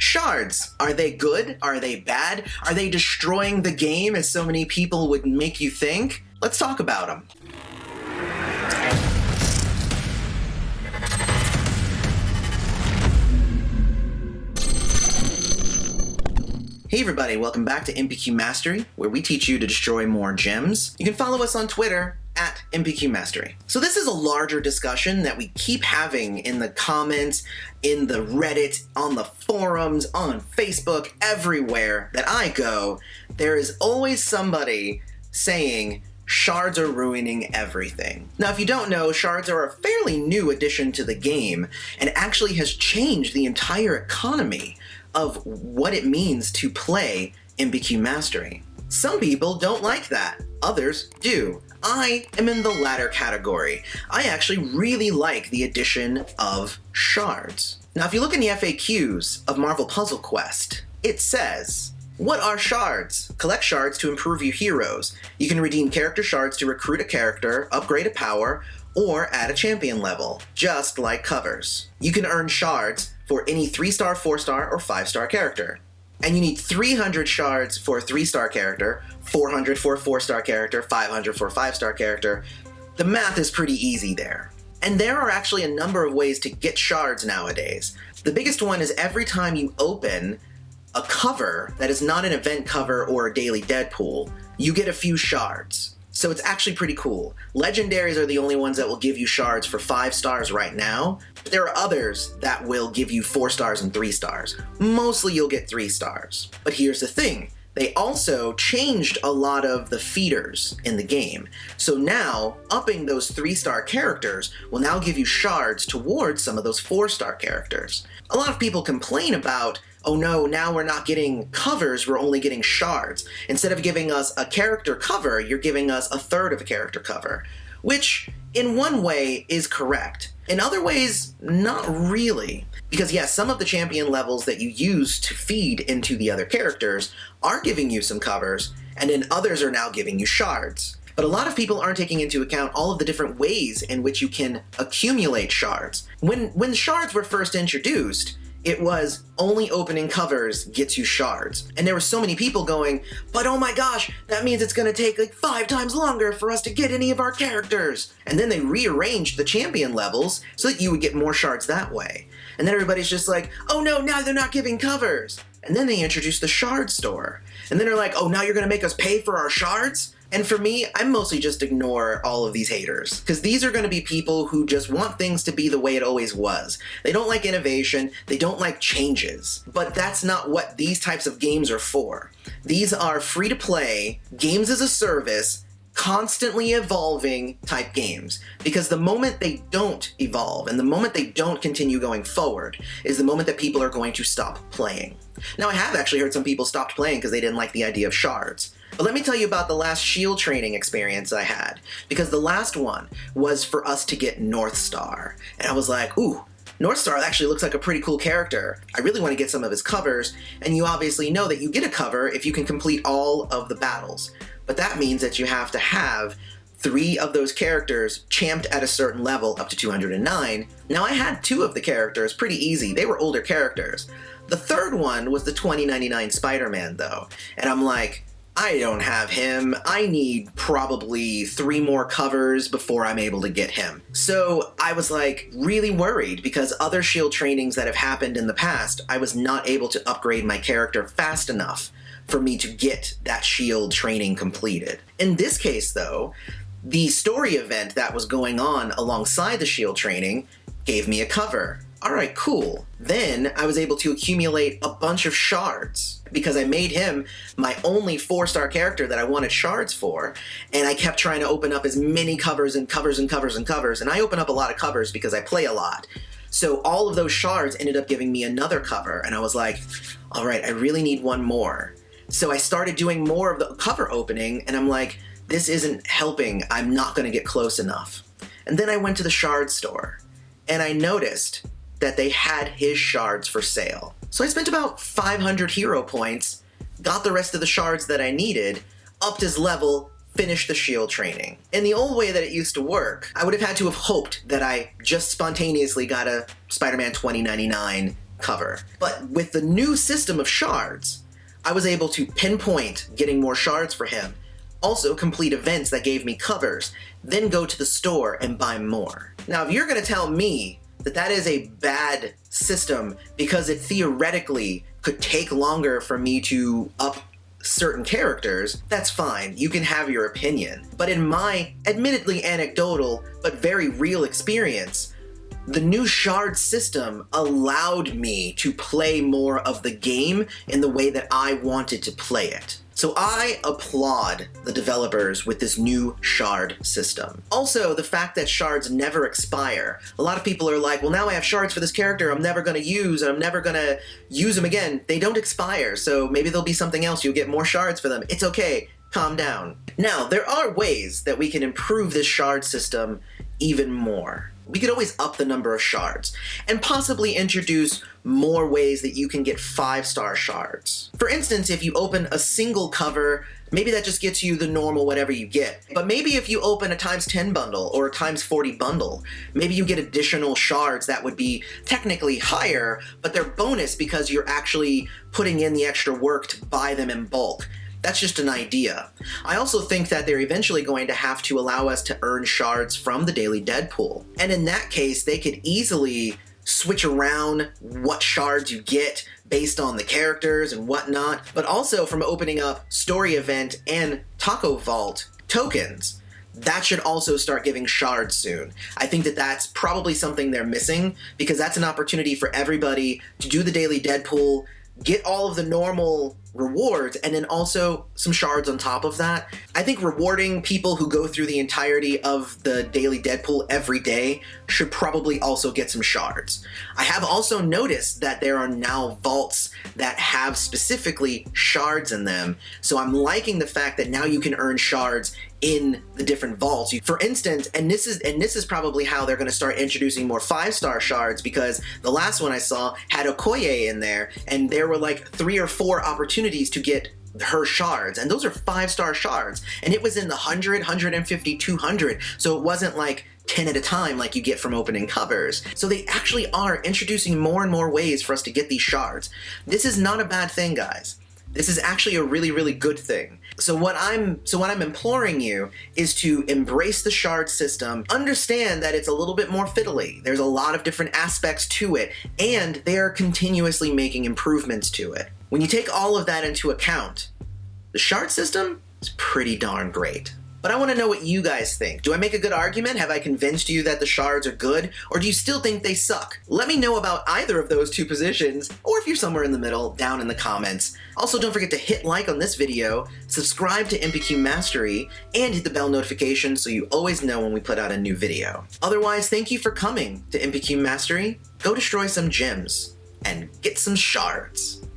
Shards, are they good? Are they bad? Are they destroying the game as so many people would make you think? Let's talk about them. Hey everybody, welcome back to MPQ Mastery, where we teach you to destroy more gems. You can follow us on Twitter at MPQ Mastery. So this is a larger discussion that we keep having in the comments, in the Reddit, on the forums, on Facebook, everywhere that I go. There is always somebody saying, Shards are ruining everything. Now, if you don't know, Shards are a fairly new addition to the game, and actually has changed the entire economy of what it means to play MPQ Mastery. Some people don't like that, others do. I am in the latter category. I actually really like the addition of Shards. Now, if you look in the FAQs of Marvel Puzzle Quest, it says, what are shards? Collect shards to improve your heroes. You can redeem character shards to recruit a character, upgrade a power, or add a champion level, just like covers. You can earn shards for any 3-star, 4-star, or 5-star character. And you need 300 shards for a 3-star character, 400 for a 4-star character, 500 for a 5-star character. The math is pretty easy there. And there are actually a number of ways to get shards nowadays. The biggest one is every time you open a cover that is not an event cover or a daily Deadpool, you get a few shards. So it's actually pretty cool. Legendaries are the only ones that will give you shards for 5 stars right now, but there are others that will give you 4 stars and 3 stars. Mostly you'll get 3 stars. But here's the thing, they also changed a lot of the feeders in the game. So now, upping those 3-star characters will now give you shards towards some of those 4-star characters. A lot of people complain about, oh no, now we're not getting covers, we're only getting shards. Instead of giving us a character cover, you're giving us a third of a character cover. Which, in one way, is correct. In other ways, not really. Because yes, some of the champion levels that you use to feed into the other characters are giving you some covers, and then others are now giving you shards. But a lot of people aren't taking into account all of the different ways in which you can accumulate shards. When shards were first introduced, it was only opening covers gets you shards. And there were so many people going, but oh my gosh, that means it's gonna take like 5 times longer for us to get any of our characters. And then they rearranged the champion levels so that you would get more shards that way. And then everybody's just like, oh no, now they're not giving covers. And then they introduced the shard store. And then they're like, oh, now you're gonna make us pay for our shards? And for me, I mostly just ignore all of these haters, because these are going to be people who just want things to be the way it always was. They don't like innovation, they don't like changes. But that's not what these types of games are for. These are free-to-play, games as a service, constantly evolving type games. Because the moment they don't evolve, and the moment they don't continue going forward, is the moment that people are going to stop playing. Now, I have actually heard some people stopped playing because they didn't like the idea of shards. But let me tell you about the last shield training experience I had, because the last one was for us to get North Star. And I was like, ooh, North Star actually looks like a pretty cool character. I really want to get some of his covers, and you obviously know that you get a cover if you can complete all of the battles. But that means that you have to have 3 of those characters champed at a certain level up to 209. Now I had 2 of the characters pretty easy, they were older characters. The third one was the 2099 Spider-Man though, and I'm like, I don't have him. I need probably 3 more covers before I'm able to get him. So I was like really worried because other shield trainings that have happened in the past, I was not able to upgrade my character fast enough for me to get that shield training completed. In this case though, the story event that was going on alongside the shield training gave me a cover. Alright, cool. Then I was able to accumulate a bunch of shards because I made him my only 4-star character that I wanted shards for, and I kept trying to open up as many covers and covers and covers and covers, and I open up a lot of covers because I play a lot. So all of those shards ended up giving me another cover, and I was like, alright, I really need 1 more. So I started doing more of the cover opening, and I'm like, this isn't helping, I'm not going to get close enough. And then I went to the shard store, and I noticed that they had his shards for sale. So I spent about 500 hero points, got the rest of the shards that I needed, upped his level, finished the shield training. In the old way that it used to work, I would have had to have hoped that I just spontaneously got a Spider-Man 2099 cover. But with the new system of shards, I was able to pinpoint getting more shards for him, also complete events that gave me covers, then go to the store and buy more. Now, if you're gonna tell me that that is a bad system because it theoretically could take longer for me to up certain characters, that's fine. You can have your opinion. But in my admittedly anecdotal but very real experience, the new shard system allowed me to play more of the game in the way that I wanted to play it. So I applaud the developers with this new shard system. Also, the fact that shards never expire. A lot of people are like, well, now I have shards for this character I'm never gonna use, and I'm never gonna use them again. They don't expire, so maybe there'll be something else. You'll get more shards for them. It's okay, calm down. Now, there are ways that we can improve this shard system even more. We could always up the number of shards and possibly introduce more ways that you can get 5-star shards. For instance, if you open a single cover, maybe that just gets you the normal whatever you get. But maybe if you open a ×10 bundle or a ×40 bundle, maybe you get additional shards that would be technically higher, but they're bonus because you're actually putting in the extra work to buy them in bulk. That's just an idea. I also think that they're eventually going to have to allow us to earn shards from the daily Deadpool. And in that case, they could easily switch around what shards you get based on the characters and whatnot, but also from opening up story event and Taco Vault tokens. That should also start giving shards soon. I think that that's probably something they're missing, because that's an opportunity for everybody to do the daily Deadpool, get all of the normal rewards, and then also some shards on top of that. I think rewarding people who go through the entirety of the daily Deadpool every day should probably also get some shards. I have also noticed that there are now vaults that have specifically shards in them, so I'm liking the fact that now you can earn shards in the different vaults. For instance, and this is probably how they're going to start introducing more 5-star shards, because the last one I saw had Okoye in there, and there were like 3 or 4 opportunities to get her shards, and those are 5-star shards, and it was in the 100, 150, 200, so it wasn't like 10 at a time like you get from opening covers. So they actually are introducing more and more ways for us to get these shards. This is not a bad thing, guys. This is actually a really, really good thing. So what I'm imploring you is to embrace the shard system, understand that it's a little bit more fiddly. There's a lot of different aspects to it, and they are continuously making improvements to it. When you take all of that into account, the shard system is pretty darn great. But I want to know what you guys think. Do I make a good argument? Have I convinced you that the shards are good? Or do you still think they suck? Let me know about either of those two positions, or if you're somewhere in the middle, down in the comments. Also, don't forget to hit like on this video, subscribe to MPQ Mastery, and hit the bell notification so you always know when we put out a new video. Otherwise, thank you for coming to MPQ Mastery. Go destroy some gems and get some shards.